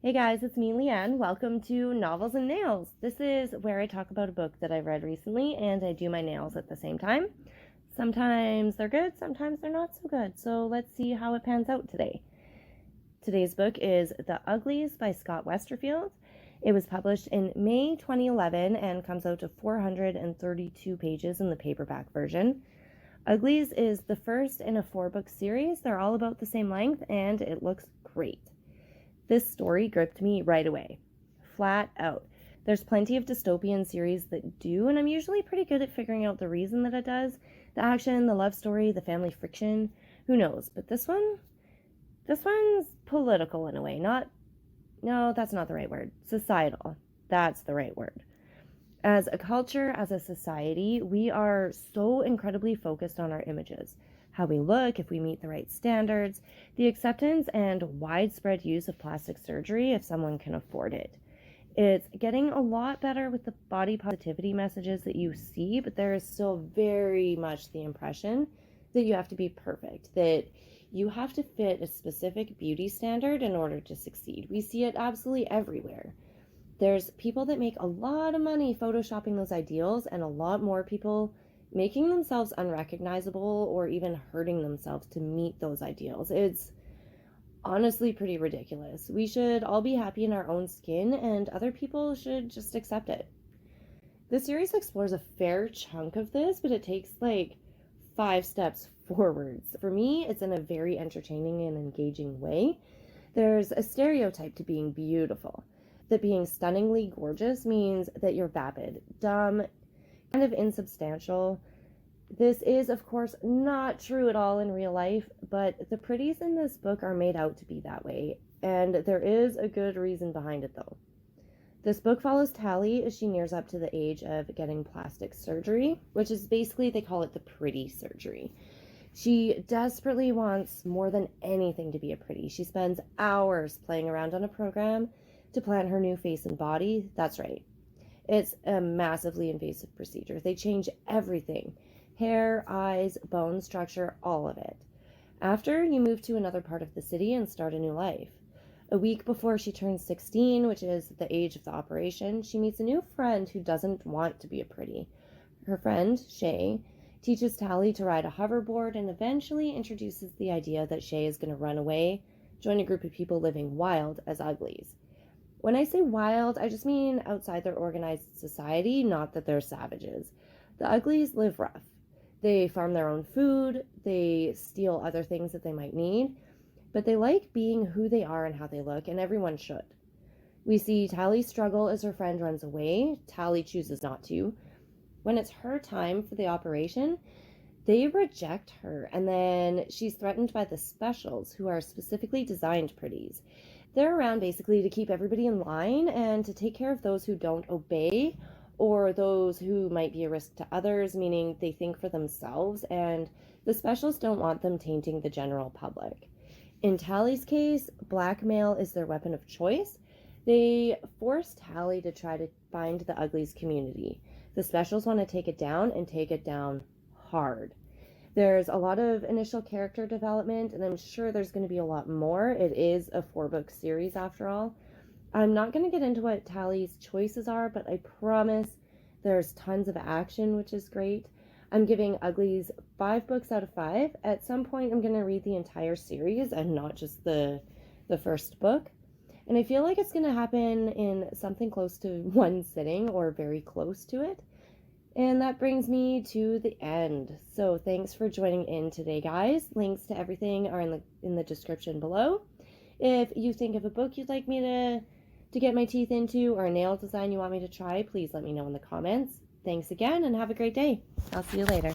Hey guys, it's me, Leanne. Welcome to Novels and Nails. This is where I talk about a book that I read recently and I do my nails at the same time. Sometimes they're good, sometimes they're not so good. So let's see how it pans out today. Today's book is The Uglies by Scott Westerfield. It was published in May 2011 and comes out to 432 pages in the paperback version. Uglies is the first in a 4-book series. They're all about the same length and it looks great. This story gripped me right away, flat out. There's plenty of dystopian series that do, and I'm usually pretty good at figuring out the reason that it does. The action, the love story, the family friction, who knows? But this one's political in a way. No, that's not the right word. Societal. That's the right word. As a culture, as a society, we are so incredibly focused on our images. How we look, if we meet the right standards, the acceptance and widespread use of plastic surgery if someone can afford it. It's getting a lot better with the body positivity messages that you see, but there is still very much the impression that you have to be perfect, that you have to fit a specific beauty standard in order to succeed. We see it absolutely everywhere. There's people that make a lot of money photoshopping those ideals, and a lot more people making themselves unrecognizable or even hurting themselves to meet those ideals. It's honestly pretty ridiculous. We should all be happy in our own skin, and other people should just accept it. The series explores a fair chunk of this, but it takes like 5 steps forwards. For me, it's in a very entertaining and engaging way. There's a stereotype to being beautiful, that being stunningly gorgeous means that you're vapid, dumb, kind of insubstantial. This is, of course, not true at all in real life, but the pretties in this book are made out to be that way, and there is a good reason behind it, though. This book follows Tally as she nears up to the age of getting plastic surgery, which is basically, they call it the pretty surgery. She desperately wants more than anything to be a pretty. She spends hours playing around on a program to plan her new face and body. That's right. It's a massively invasive procedure. They change everything. Hair, eyes, bone structure, all of it. After, you move to another part of the city and start a new life. A week before she turns 16, which is the age of the operation, she meets a new friend who doesn't want to be a pretty. Her friend, Shay, teaches Tally to ride a hoverboard and eventually introduces the idea that Shay is going to run away, join a group of people living wild as uglies. When I say wild, I just mean outside their organized society, not that they're savages. The uglies live rough. They farm their own food, they steal other things that they might need, but they like being who they are and how they look, and everyone should. We see Tally struggle as her friend runs away. Tally chooses not to. When it's her time for the operation, they reject her, and then she's threatened by the specials, who are specifically designed pretties. They're around basically to keep everybody in line and to take care of those who don't obey or those who might be a risk to others, meaning they think for themselves, and the specials don't want them tainting the general public. In Tally's case, blackmail is their weapon of choice. They force Tally to try to find the uglies community. The specials want to take it down and take it down hard. There's a lot of initial character development, and I'm sure there's going to be a lot more. It is a 4-book series after all. I'm not going to get into what Tally's choices are, but I promise there's tons of action, which is great. I'm giving Uglies 5 books out of 5. At some point, I'm going to read the entire series and not just the first book. And I feel like it's going to happen in something close to one sitting or very close to it. And that brings me to the end. So thanks for joining in today, guys. Links to everything are in the description below. If you think of a book you'd like me to get my teeth into or a nail design you want me to try, please let me know in the comments. Thanks again and have a great day. I'll see you later.